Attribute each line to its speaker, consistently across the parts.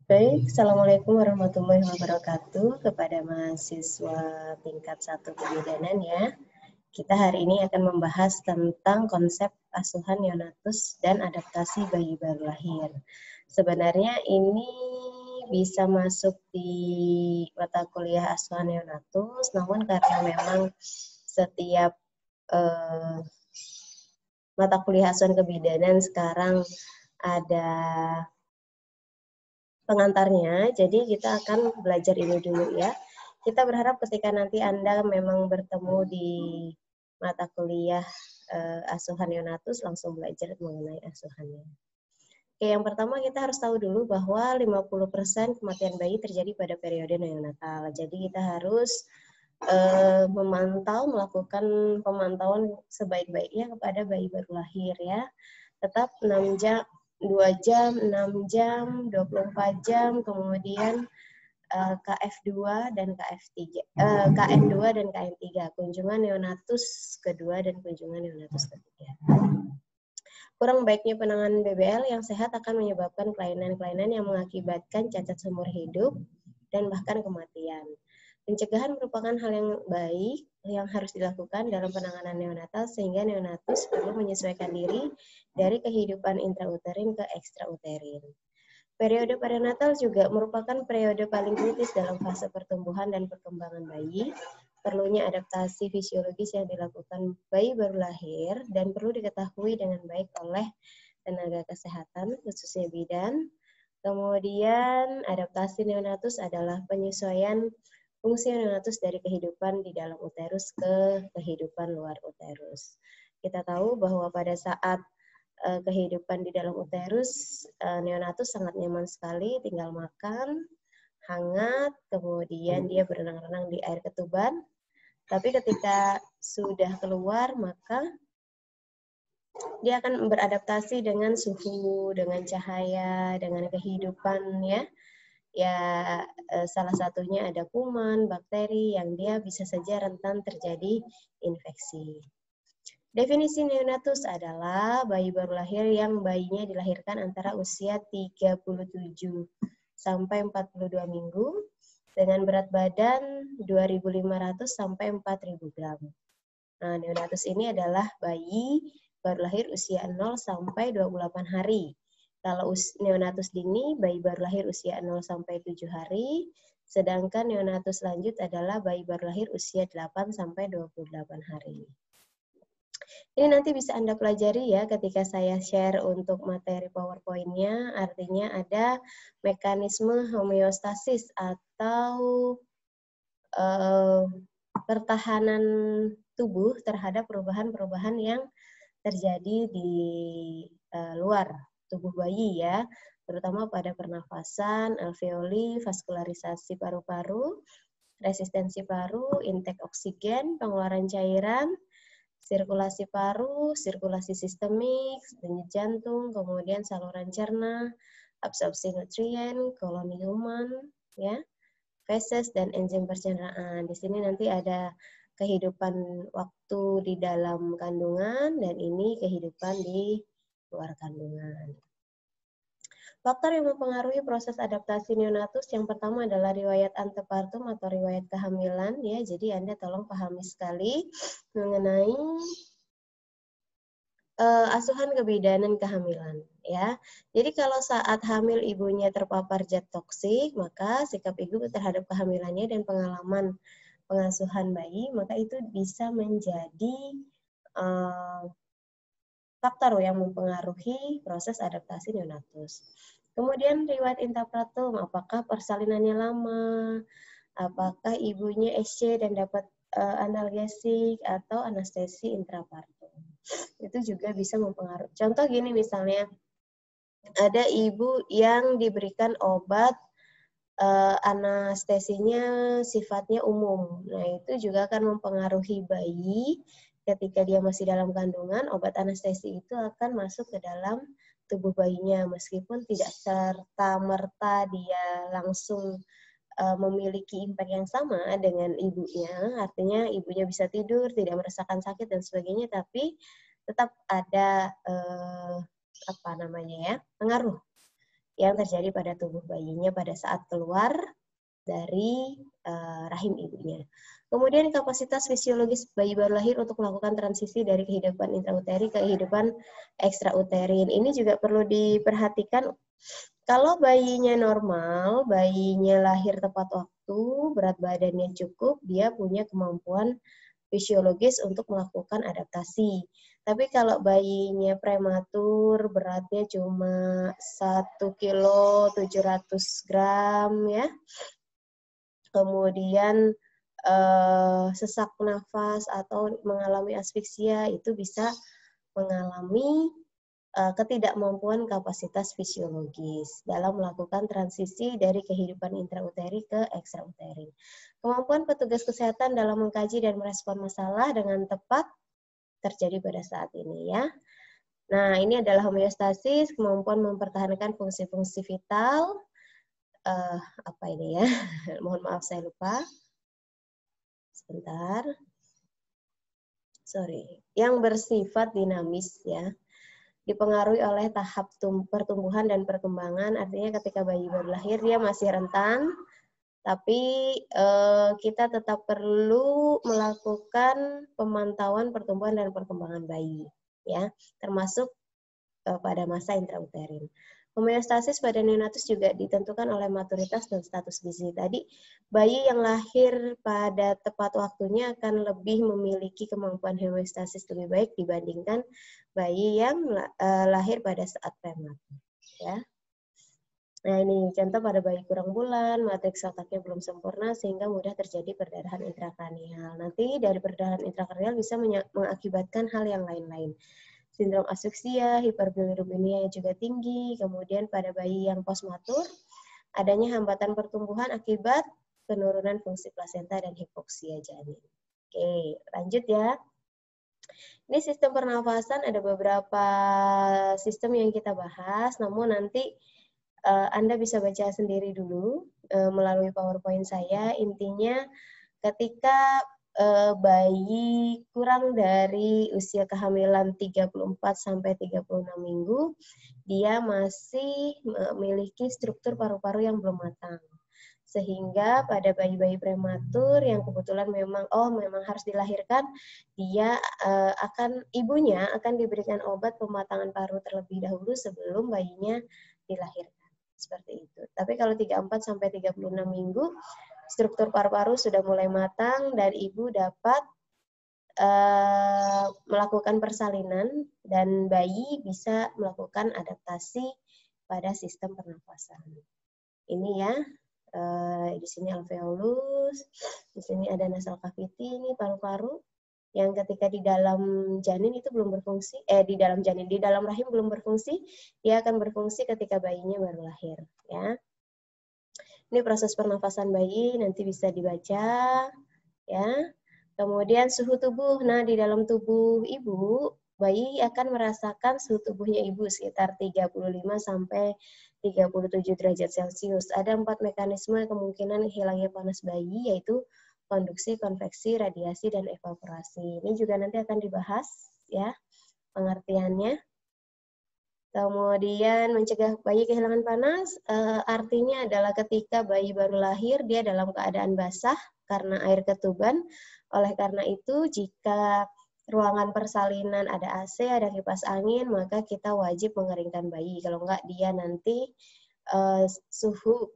Speaker 1: Baik, Assalamualaikum warahmatullahi wabarakatuh kepada mahasiswa tingkat 1 kebidanan ya. Kita hari ini akan membahas tentang konsep asuhan neonatus dan adaptasi bayi baru lahir. Sebenarnya ini bisa masuk di mata kuliah asuhan neonatus, namun karena memang setiap mata kuliah asuhan kebidanan sekarang ada pengantarnya, jadi kita akan belajar ini dulu ya. Kita berharap ketika nanti Anda memang bertemu di mata kuliah asuhan neonatus, langsung belajar mengenai asuhannya. Oke, yang pertama kita harus tahu dulu bahwa 50% kematian bayi terjadi pada periode neonatal. Jadi kita harus melakukan pemantauan sebaik-baiknya kepada bayi baru lahir ya. Tetap 6 jam, 2 jam, 6 jam, 24 jam, kemudian KF2 dan KF3, KN2 dan KN3, kunjungan neonatus kedua dan kunjungan neonatus ketiga. Kurang baiknya penanganan BBL yang sehat akan menyebabkan kelainan-kelainan yang mengakibatkan cacat seumur hidup dan bahkan kematian. Pencegahan merupakan hal yang baik yang harus dilakukan dalam penanganan neonatal sehingga neonatus perlu menyesuaikan diri dari kehidupan intrauterin ke ekstrauterin. Periode perinatal juga merupakan periode paling kritis dalam fase pertumbuhan dan perkembangan bayi. Perlunya adaptasi fisiologis yang dilakukan bayi baru lahir dan perlu diketahui dengan baik oleh tenaga kesehatan, khususnya bidan. Kemudian adaptasi neonatus adalah penyesuaian fungsi neonatus dari kehidupan di dalam uterus ke kehidupan luar uterus. Kita tahu bahwa pada saat kehidupan di dalam uterus, neonatus sangat nyaman sekali, tinggal makan, hangat, kemudian dia berenang-renang di air ketuban. Tapi ketika sudah keluar, maka dia akan beradaptasi dengan suhu, dengan cahaya, dengan kehidupan ya. Ya, salah satunya ada kuman, bakteri yang dia bisa saja rentan terjadi infeksi. Definisi neonatus adalah bayi baru lahir yang bayinya dilahirkan antara usia 37 sampai 42 minggu dengan berat badan 2.500 sampai 4.000 gram. Nah, neonatus ini adalah bayi baru lahir usia 0 sampai 28 hari. Kalau neonatus dini, bayi baru lahir usia 0 sampai 7 hari, sedangkan neonatus lanjut adalah bayi baru lahir usia 8 sampai 28 hari. Ini nanti bisa Anda pelajari ya ketika saya share untuk materi PowerPoint-nya, artinya ada mekanisme homeostasis atau pertahanan tubuh terhadap perubahan-perubahan yang terjadi di luar tubuh bayi ya, terutama pada pernafasan, alveoli, vaskularisasi paru-paru, resistensi paru, intake oksigen, pengeluaran cairan, sirkulasi paru, sirkulasi sistemik, denyut jantung, kemudian saluran cerna, absorpsi nutrien, koloni kuman, ya, feses dan enzim pencernaan. Di sini nanti ada kehidupan waktu di dalam kandungan dan ini kehidupan di luar kandungan. Faktor yang mempengaruhi proses adaptasi neonatus yang pertama adalah riwayat antepartum atau riwayat kehamilan ya. Jadi Anda tolong pahami sekali mengenai asuhan kebidanan kehamilan ya. Jadi kalau saat hamil ibunya terpapar zat toksik, maka sikap ibu terhadap kehamilannya dan pengalaman pengasuhan bayi, maka itu bisa menjadi faktor yang mempengaruhi proses adaptasi neonatus. Kemudian riwayat intrapartum, apakah persalinannya lama, apakah ibunya SC dan dapat analgesik atau anestesi intrapartum. Itu juga bisa mempengaruhi. Contoh gini misalnya, ada ibu yang diberikan obat anestesinya sifatnya umum. Nah, itu juga akan mempengaruhi bayi ketika dia masih dalam kandungan, obat anestesi itu akan masuk ke dalam tubuh bayinya meskipun tidak serta-merta dia langsung memiliki impact yang sama dengan ibunya, artinya ibunya bisa tidur, tidak merasakan sakit dan sebagainya, tapi tetap ada pengaruh yang terjadi pada tubuh bayinya pada saat keluar dari rahim ibunya. Kemudian kapasitas fisiologis bayi baru lahir untuk melakukan transisi dari kehidupan intrauterin ke kehidupan ekstrauterin. Ini juga perlu diperhatikan. Kalau bayinya normal, bayinya lahir tepat waktu, berat badannya cukup, dia punya kemampuan fisiologis untuk melakukan adaptasi. Tapi kalau bayinya prematur, beratnya cuma 1 kilo 700 gram ya, kemudian sesak nafas atau mengalami asfiksia, itu bisa mengalami ketidakmampuan kapasitas fisiologis dalam melakukan transisi dari kehidupan intrauterin ke ekstrauterin. Kemampuan petugas kesehatan dalam mengkaji dan merespon masalah dengan tepat terjadi pada saat ini ya. Nah, ini adalah homeostasis, kemampuan mempertahankan fungsi-fungsi vital. Apa ini ya? Mohon maaf saya lupa. Sebentar. Sorry. Yang bersifat dinamis ya. Dipengaruhi oleh tahap pertumbuhan dan perkembangan, artinya ketika bayi baru lahir dia masih rentan, tapi kita tetap perlu melakukan pemantauan pertumbuhan dan perkembangan bayi, ya, termasuk pada masa intrauterin. Homeostasis pada neonatus juga ditentukan oleh maturitas dan status gizi. Tadi, bayi yang lahir pada tepat waktunya akan lebih memiliki kemampuan homeostasis lebih baik dibandingkan bayi yang lahir pada saat prematur. Ya. Nah, ini contoh pada bayi kurang bulan, matriks otaknya belum sempurna sehingga mudah terjadi perdarahan intrakranial. Nanti dari perdarahan intrakranial bisa mengakibatkan hal yang lain-lain. Sindrom asfiksia, hiperbilirubinemia yang juga tinggi, kemudian pada bayi yang postmatur, adanya hambatan pertumbuhan akibat penurunan fungsi plasenta dan hipoksia janin. Oke, lanjut ya. Ini sistem pernafasan, ada beberapa sistem yang kita bahas, namun nanti Anda bisa baca sendiri dulu melalui PowerPoint saya. Intinya ketika bayi kurang dari usia kehamilan 34 sampai 36 minggu, dia masih memiliki struktur paru-paru yang belum matang. Sehingga pada bayi-bayi prematur yang kebetulan memang harus dilahirkan, dia ibunya akan diberikan obat pematangan paru terlebih dahulu sebelum bayinya dilahirkan. Seperti itu. Tapi kalau 34 sampai 36 minggu, struktur paru-paru sudah mulai matang dan ibu dapat melakukan persalinan dan bayi bisa melakukan adaptasi pada sistem pernafasan. Ini ya, di sini alveolus, di sini ada nasal cavity, ini paru-paru yang ketika di dalam janin itu belum berfungsi, di dalam rahim belum berfungsi, dia akan berfungsi ketika bayinya baru lahir, ya. Ini proses pernafasan bayi, nanti bisa dibaca, ya. Kemudian suhu tubuh, nah di dalam tubuh ibu, bayi akan merasakan suhu tubuhnya ibu sekitar 35 sampai 37 derajat Celcius. Ada 4 mekanisme kemungkinan hilangnya panas bayi, yaitu konduksi, konveksi, radiasi, dan evaporasi. Ini juga nanti akan dibahas, ya, pengertiannya. Kemudian mencegah bayi kehilangan panas, artinya adalah ketika bayi baru lahir, dia dalam keadaan basah karena air ketuban. Oleh karena itu, jika ruangan persalinan ada AC, ada kipas angin, maka kita wajib mengeringkan bayi. Kalau enggak, dia nanti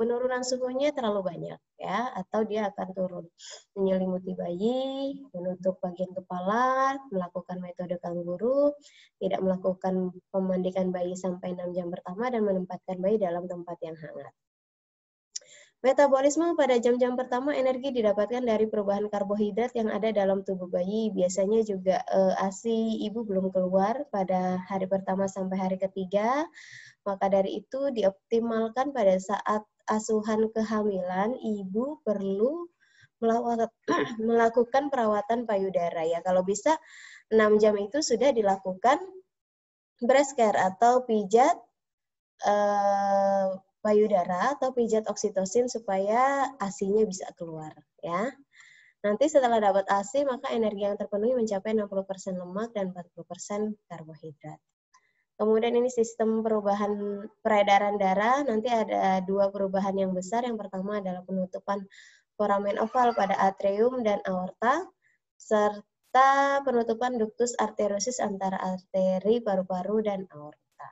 Speaker 1: penurunan suhunya terlalu banyak, ya, atau dia akan turun. Menyelimuti bayi, menutup bagian kepala, melakukan metode kanguru, tidak melakukan pemandikan bayi sampai 6 jam pertama, dan menempatkan bayi dalam tempat yang hangat. Metabolisme pada jam-jam pertama, energi didapatkan dari perubahan karbohidrat yang ada dalam tubuh bayi. Biasanya juga ASI ibu belum keluar pada hari pertama sampai hari ketiga. Maka dari itu dioptimalkan pada saat asuhan kehamilan, ibu perlu melakukan perawatan payudara. Ya, kalau bisa 6 jam itu sudah dilakukan breast care atau pijat payudara atau pijat oksitosin supaya ASI-nya bisa keluar, ya. Nanti setelah dapat ASI, maka energi yang terpenuhi mencapai 60% lemak dan 40% karbohidrat. Kemudian ini sistem perubahan peredaran darah, nanti ada 2 perubahan yang besar. Yang pertama adalah penutupan foramen oval pada atrium dan aorta, serta penutupan ductus arteriosus antara arteri paru-paru dan aorta.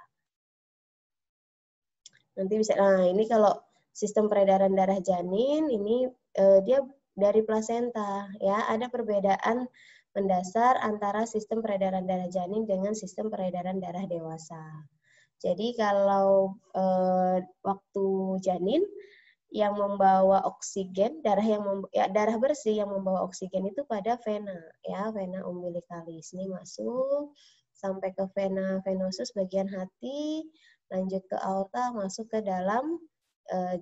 Speaker 1: Nanti bisa, nah ini kalau sistem peredaran darah janin, ini dia dari plasenta, ya. Ada perbedaan mendasar antara sistem peredaran darah janin dengan sistem peredaran darah dewasa. Jadi kalau waktu janin yang membawa oksigen, darah bersih yang membawa oksigen itu pada vena, ya, vena umbilicalis. Ini masuk sampai ke vena venosus bagian hati, lanjut ke aorta, masuk ke dalam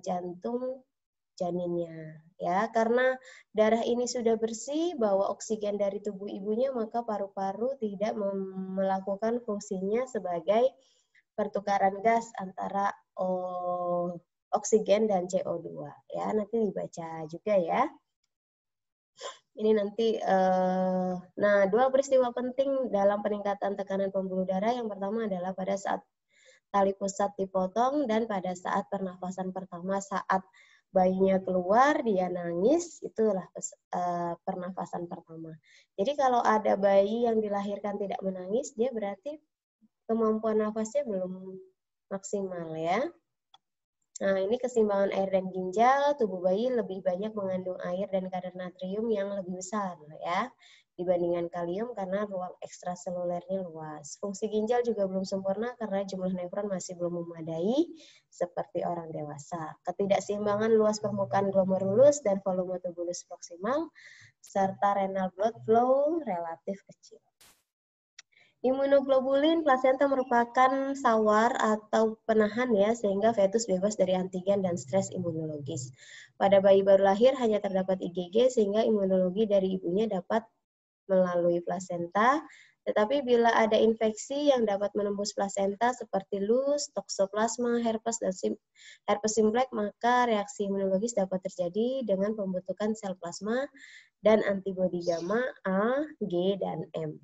Speaker 1: jantung janinnya, ya. Karena darah ini sudah bersih, bawa oksigen dari tubuh ibunya, maka paru-paru tidak melakukan fungsinya sebagai pertukaran gas antara oksigen dan CO2, ya. Nanti dibaca juga ya. Ini nanti, nah 2 peristiwa penting dalam peningkatan tekanan pembuluh darah. Yang pertama adalah pada saat tali pusat dipotong dan pada saat pernafasan pertama, saat bayinya keluar dia nangis, itulah pernafasan pertama. Jadi kalau ada bayi yang dilahirkan tidak menangis, dia berarti kemampuan nafasnya belum maksimal, ya. Nah, ini keseimbangan air dan ginjal, tubuh bayi lebih banyak mengandung air dan kadar natrium yang lebih besar, ya, dibandingkan kalium karena ruang ekstraselulernya luas. Fungsi ginjal juga belum sempurna karena jumlah nefron masih belum memadai seperti orang dewasa. Ketidakseimbangan luas permukaan glomerulus dan volume tubulus proksimal, serta renal blood flow relatif kecil. Imunoglobulin plasenta merupakan sawar atau penahan, ya, sehingga fetus bebas dari antigen dan stres imunologis. Pada bayi baru lahir hanya terdapat IgG sehingga imunologi dari ibunya dapat melalui plasenta. Tetapi bila ada infeksi yang dapat menembus plasenta seperti lus, toksoplasma, herpes, dan herpes simplex, maka reaksi imunologis dapat terjadi dengan pembentukan sel plasma dan antibodi gamma A, G, dan M.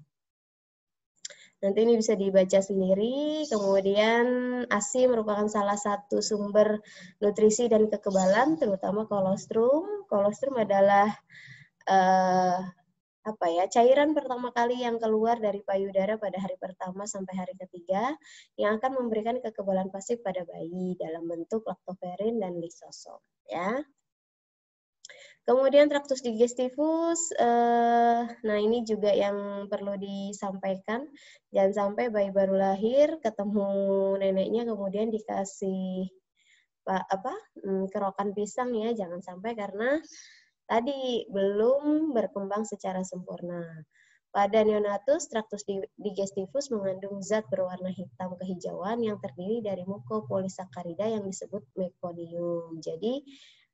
Speaker 1: Nanti ini bisa dibaca sendiri. Kemudian ASI merupakan salah satu sumber nutrisi dan kekebalan, terutama kolostrum. Kolostrum adalah cairan pertama kali yang keluar dari payudara pada hari pertama sampai hari ketiga yang akan memberikan kekebalan pasif pada bayi dalam bentuk laktoferin dan lisosom, ya. Kemudian traktus digestivus, nah ini juga yang perlu disampaikan, jangan sampai bayi baru lahir ketemu neneknya kemudian dikasih kerokan pisang, ya, jangan sampai karena tadi belum berkembang secara sempurna. Pada neonatus, traktus digestivus mengandung zat berwarna hitam kehijauan yang terdiri dari mukopolisakarida yang disebut mekonium. Jadi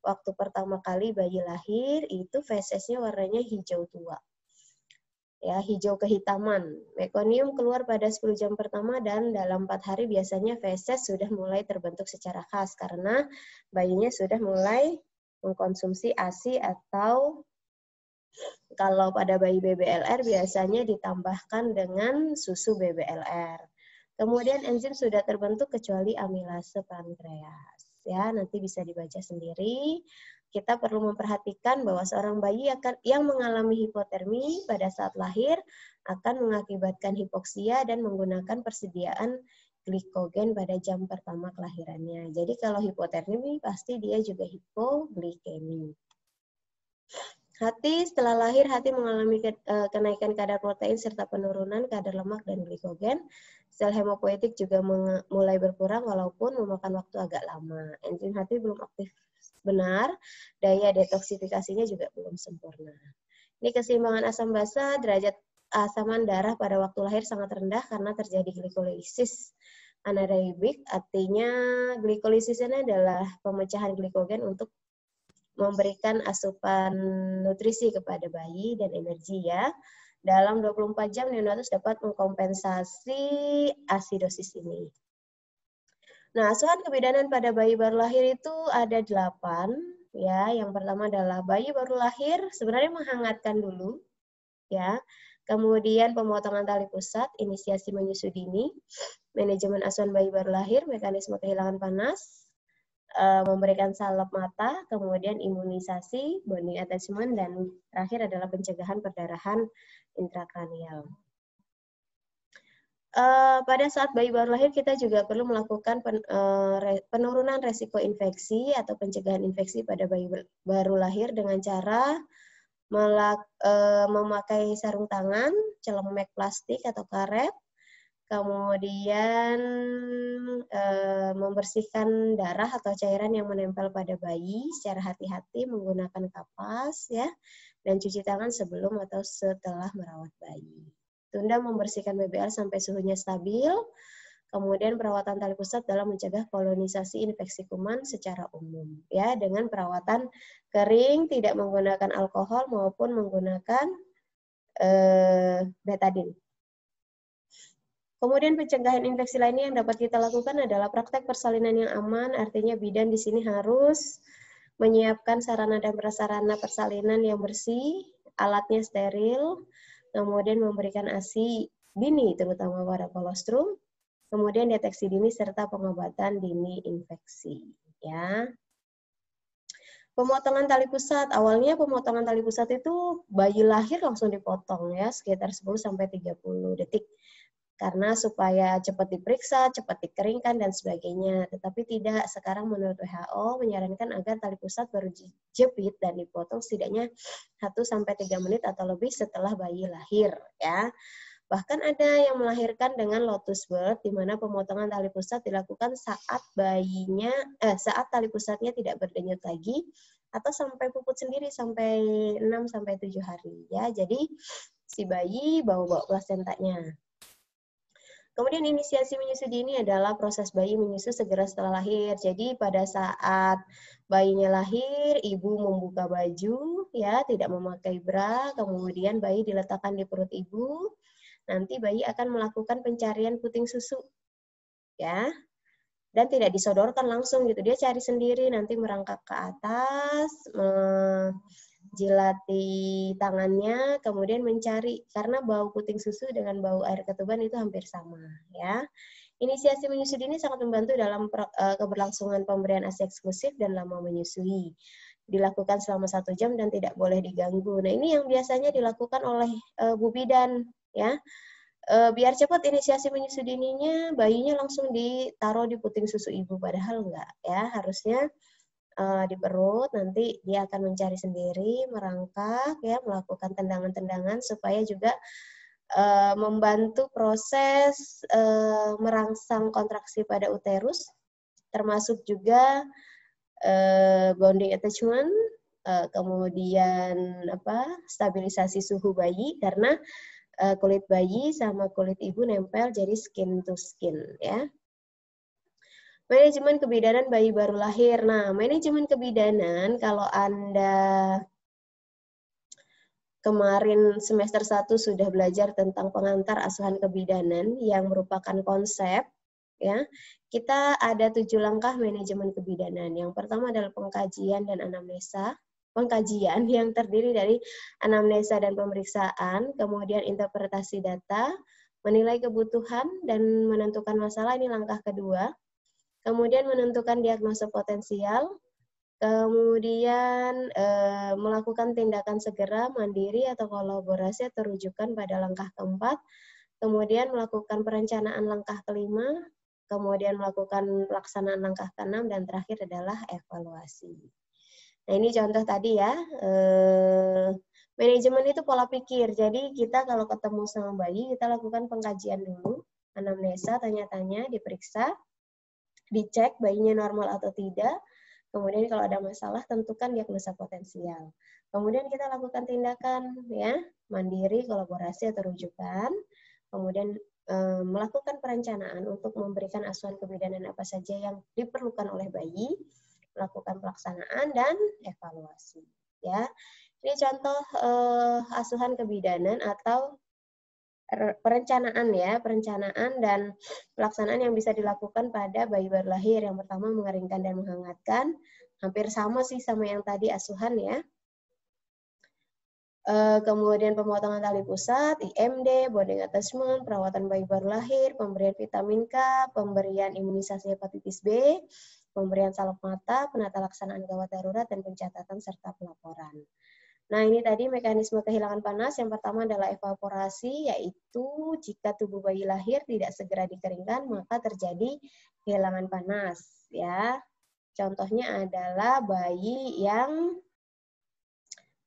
Speaker 1: waktu pertama kali bayi lahir itu fesesnya warnanya hijau tua, ya, hijau kehitaman. Mekonium keluar pada 10 jam pertama dan dalam 4 hari biasanya feses sudah mulai terbentuk secara khas karena bayinya sudah mulai mengkonsumsi ASI atau kalau pada bayi BBLR biasanya ditambahkan dengan susu BBLR. Kemudian enzim sudah terbentuk kecuali amilase pankreas. Ya, nanti bisa dibaca sendiri. Kita perlu memperhatikan bahwa seorang bayi yang mengalami hipotermi pada saat lahir akan mengakibatkan hipoksia dan menggunakan persediaan glikogen pada jam pertama kelahirannya. Jadi kalau hipotermi pasti dia juga hipoglikemi. Hati, setelah lahir, hati mengalami kenaikan kadar protein serta penurunan kadar lemak dan glikogen. Sel hemopoietik juga mulai berkurang walaupun memakan waktu agak lama. Enzim hati belum aktif benar, daya detoksifikasinya juga belum sempurna. Ini keseimbangan asam basa, derajat asaman darah pada waktu lahir sangat rendah karena terjadi glikolisis anaerobik, artinya glikolisis ini adalah pemecahan glikogen untuk memberikan asupan nutrisi kepada bayi dan energi, ya. Dalam 24 jam neonatus dapat mengkompensasi asidosis ini. Nah, asuhan kebidanan pada bayi baru lahir itu ada 8, ya. Yang pertama adalah bayi baru lahir sebenarnya menghangatkan dulu, ya. Kemudian pemotongan tali pusat, inisiasi menyusui dini. manajemen asuhan bayi baru lahir, mekanisme kehilangan panas, memberikan salep mata, kemudian imunisasi, bonding attachment, dan terakhir adalah pencegahan perdarahan intrakranial. Pada saat bayi baru lahir kita juga perlu melakukan penurunan resiko infeksi atau pencegahan infeksi pada bayi baru lahir dengan cara memakai sarung tangan, celemek plastik atau karet, kemudian membersihkan darah atau cairan yang menempel pada bayi secara hati-hati menggunakan kapas ya, dan cuci tangan sebelum atau setelah merawat bayi. Tunda membersihkan BBL sampai suhunya stabil, kemudian perawatan tali pusat dalam mencegah kolonisasi infeksi kuman secara umum ya, dengan perawatan kering, tidak menggunakan alkohol maupun menggunakan betadine. Kemudian pencegahan infeksi lainnya yang dapat kita lakukan adalah praktek persalinan yang aman, artinya bidan di sini harus menyiapkan sarana dan prasarana persalinan yang bersih, alatnya steril, kemudian memberikan ASI dini terutama pada kolostrum, kemudian deteksi dini serta pengobatan dini infeksi ya. Pemotongan tali pusat, awalnya pemotongan tali pusat itu bayi lahir langsung dipotong ya, sekitar 10 sampai 30 detik. Karena supaya cepat diperiksa, cepat dikeringkan dan sebagainya. Tetapi tidak, sekarang menurut WHO menyarankan agar tali pusat baru dijepit dan dipotong setidaknya 1 sampai 3 menit atau lebih setelah bayi lahir ya. Bahkan ada yang melahirkan dengan lotus birth, di mana pemotongan tali pusat dilakukan saat saat tali pusatnya tidak berdenyut lagi atau sampai puput sendiri sampai 6 sampai 7 hari ya. Jadi si bayi bawa plasentanya. Kemudian inisiasi menyusui dini adalah proses bayi menyusui segera setelah lahir. Jadi pada saat bayinya lahir, ibu membuka baju, ya, tidak memakai bra, kemudian bayi diletakkan di perut ibu. Nanti bayi akan melakukan pencarian puting susu, ya, dan tidak disodorkan langsung gitu. Dia cari sendiri, nanti merangkak ke atas, jilati tangannya, kemudian mencari, karena bau puting susu dengan bau air ketuban itu hampir sama ya. Inisiasi menyusui dini sangat membantu dalam keberlangsungan pemberian ASI eksklusif dan lama menyusui. Dilakukan selama 1 jam dan tidak boleh diganggu. Nah ini yang biasanya dilakukan oleh Bu Bidan ya. Biar cepat inisiasi menyusui dininya, bayinya langsung ditaruh di puting susu ibu, padahal enggak ya, harusnya di perut, nanti dia akan mencari sendiri, merangkak, ya, melakukan tendangan-tendangan supaya juga membantu proses merangsang kontraksi pada uterus, termasuk juga bonding attachment, kemudian stabilisasi suhu bayi, karena kulit bayi sama kulit ibu nempel jadi skin to skin, ya. Manajemen kebidanan bayi baru lahir. Nah, manajemen kebidanan kalau Anda kemarin semester 1 sudah belajar tentang pengantar asuhan kebidanan yang merupakan konsep, ya. Kita ada 7 langkah manajemen kebidanan. Yang pertama adalah pengkajian dan anamnesa. Pengkajian yang terdiri dari anamnesa dan pemeriksaan, kemudian interpretasi data, menilai kebutuhan dan menentukan masalah, ini langkah kedua. Kemudian menentukan diagnosa potensial, kemudian melakukan tindakan segera, mandiri atau kolaborasi atau rujukan pada langkah keempat, kemudian melakukan perencanaan langkah kelima, kemudian melakukan pelaksanaan langkah keenam, dan terakhir adalah evaluasi. Nah ini contoh tadi ya, manajemen itu pola pikir, jadi kita kalau ketemu sama bayi, kita lakukan pengkajian dulu, anamnesa, tanya-tanya, diperiksa, dicek bayinya normal atau tidak, kemudian kalau ada masalah tentukan diagnosa potensial. Kemudian kita lakukan tindakan ya, mandiri, kolaborasi atau rujukan, kemudian melakukan perencanaan untuk memberikan asuhan kebidanan apa saja yang diperlukan oleh bayi, melakukan pelaksanaan dan evaluasi ya. Ini contoh asuhan kebidanan atau perencanaan ya, perencanaan dan pelaksanaan yang bisa dilakukan pada bayi baru lahir. Yang pertama mengeringkan dan menghangatkan, hampir sama sih sama yang tadi asuhan ya. Kemudian pemotongan tali pusat, IMD, bonding attachment, perawatan bayi baru lahir, pemberian vitamin K, pemberian imunisasi hepatitis B, pemberian salep mata, penata laksanaan gawat darurat, dan pencatatan serta pelaporan. Nah, ini tadi mekanisme kehilangan panas. Yang pertama adalah evaporasi, yaitu jika tubuh bayi lahir tidak segera dikeringkan, maka terjadi kehilangan panas. Ya, contohnya adalah bayi yang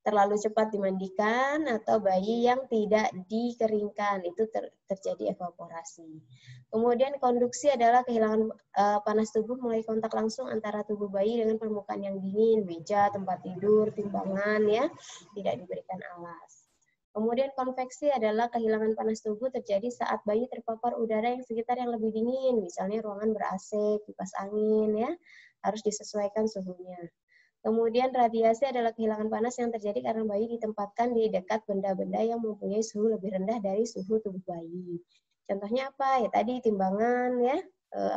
Speaker 1: terlalu cepat dimandikan atau bayi yang tidak dikeringkan, itu terjadi evaporasi. Kemudian konduksi adalah kehilangan panas tubuh mulai kontak langsung antara tubuh bayi dengan permukaan yang dingin, meja, tempat tidur, timbangan, ya, tidak diberikan alas. Kemudian konveksi adalah kehilangan panas tubuh terjadi saat bayi terpapar udara yang sekitar yang lebih dingin, misalnya ruangan ber-AC, kipas angin, ya, harus disesuaikan suhunya. Kemudian radiasi adalah kehilangan panas yang terjadi karena bayi ditempatkan di dekat benda-benda yang mempunyai suhu lebih rendah dari suhu tubuh bayi. Contohnya apa? Ya tadi timbangan, ya.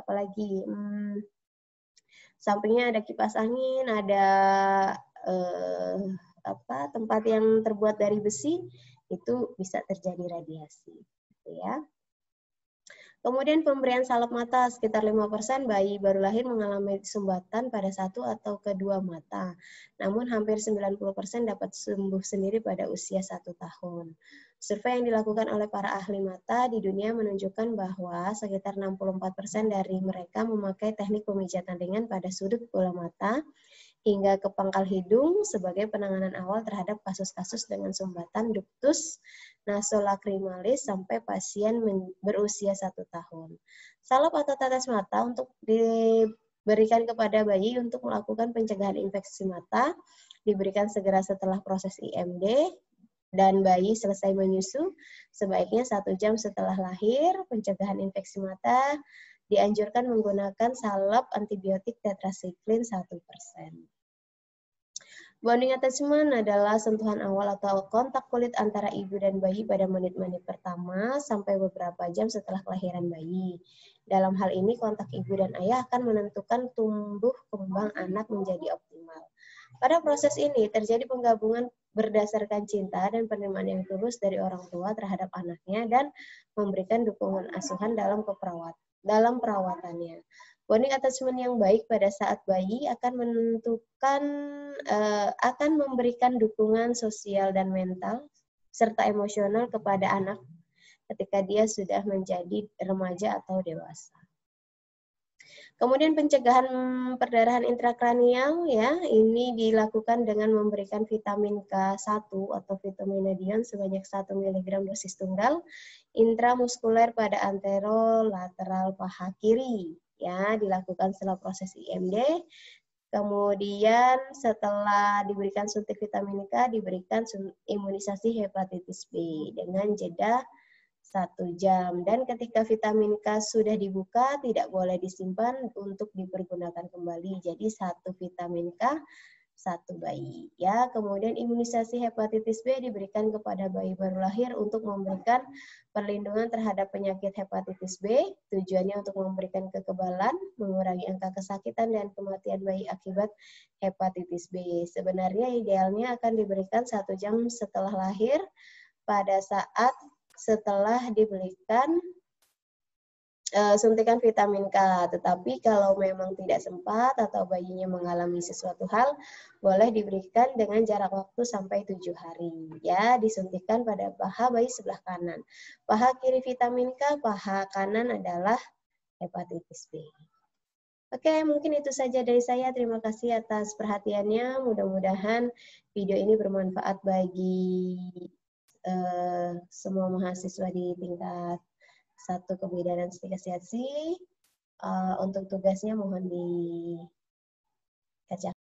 Speaker 1: Apalagi sampingnya ada kipas angin, ada tempat yang terbuat dari besi, itu bisa terjadi radiasi, gitu ya. Kemudian pemberian salep mata, sekitar 5% bayi baru lahir mengalami sumbatan pada satu atau kedua mata. Namun hampir 90% dapat sembuh sendiri pada usia 1 tahun. Survei yang dilakukan oleh para ahli mata di dunia menunjukkan bahwa sekitar 64% dari mereka memakai teknik pemijatan ringan pada sudut bola mata hingga ke pangkal hidung sebagai penanganan awal terhadap kasus-kasus dengan sumbatan ductus nasolacrimalis sampai pasien berusia 1 tahun. Salep atau tetes mata untuk diberikan kepada bayi untuk melakukan pencegahan infeksi mata, diberikan segera setelah proses IMD, dan bayi selesai menyusu, sebaiknya 1 jam setelah lahir. Pencegahan infeksi mata dianjurkan menggunakan salep antibiotik tetrasiklin 1%. Bonding attachment adalah sentuhan awal atau kontak kulit antara ibu dan bayi pada menit-menit pertama sampai beberapa jam setelah kelahiran bayi. Dalam hal ini, kontak ibu dan ayah akan menentukan tumbuh kembang anak menjadi optimal. Pada proses ini, terjadi penggabungan berdasarkan cinta dan penerimaan yang tulus dari orang tua terhadap anaknya dan memberikan dukungan asuhan dalam perawatannya. Bonding attachment yang baik pada saat bayi akan memberikan dukungan sosial dan mental serta emosional kepada anak ketika dia sudah menjadi remaja atau dewasa. Kemudian pencegahan perdarahan intrakranial, ya, ini dilakukan dengan memberikan vitamin K1 atau vitaminadion sebanyak 1 mg dosis tunggal intramuskuler pada anterolateral paha kiri, ya, dilakukan setelah proses IMD. Kemudian setelah diberikan suntik vitamin K, diberikan imunisasi hepatitis B dengan jeda 1 jam. Dan ketika vitamin K sudah dibuka, tidak boleh disimpan untuk dipergunakan kembali. Jadi 1 vitamin K, 1 bayi. Ya, kemudian imunisasi hepatitis B diberikan kepada bayi baru lahir untuk memberikan perlindungan terhadap penyakit hepatitis B. Tujuannya untuk memberikan kekebalan, mengurangi angka kesakitan dan kematian bayi akibat hepatitis B. Sebenarnya idealnya akan diberikan 1 jam setelah lahir pada saat setelah diberikan suntikan vitamin K. Tetapi kalau memang tidak sempat atau bayinya mengalami sesuatu hal, boleh diberikan dengan jarak waktu sampai 7 hari. Ya, disuntikan pada paha bayi sebelah kanan. Paha kiri vitamin K, paha kanan adalah hepatitis B. Oke, mungkin itu saja dari saya. Terima kasih atas perhatiannya. Mudah-mudahan video ini bermanfaat bagi semua mahasiswa di tingkat 1 kebidanan Stikasiasi. Untuk tugasnya mohon di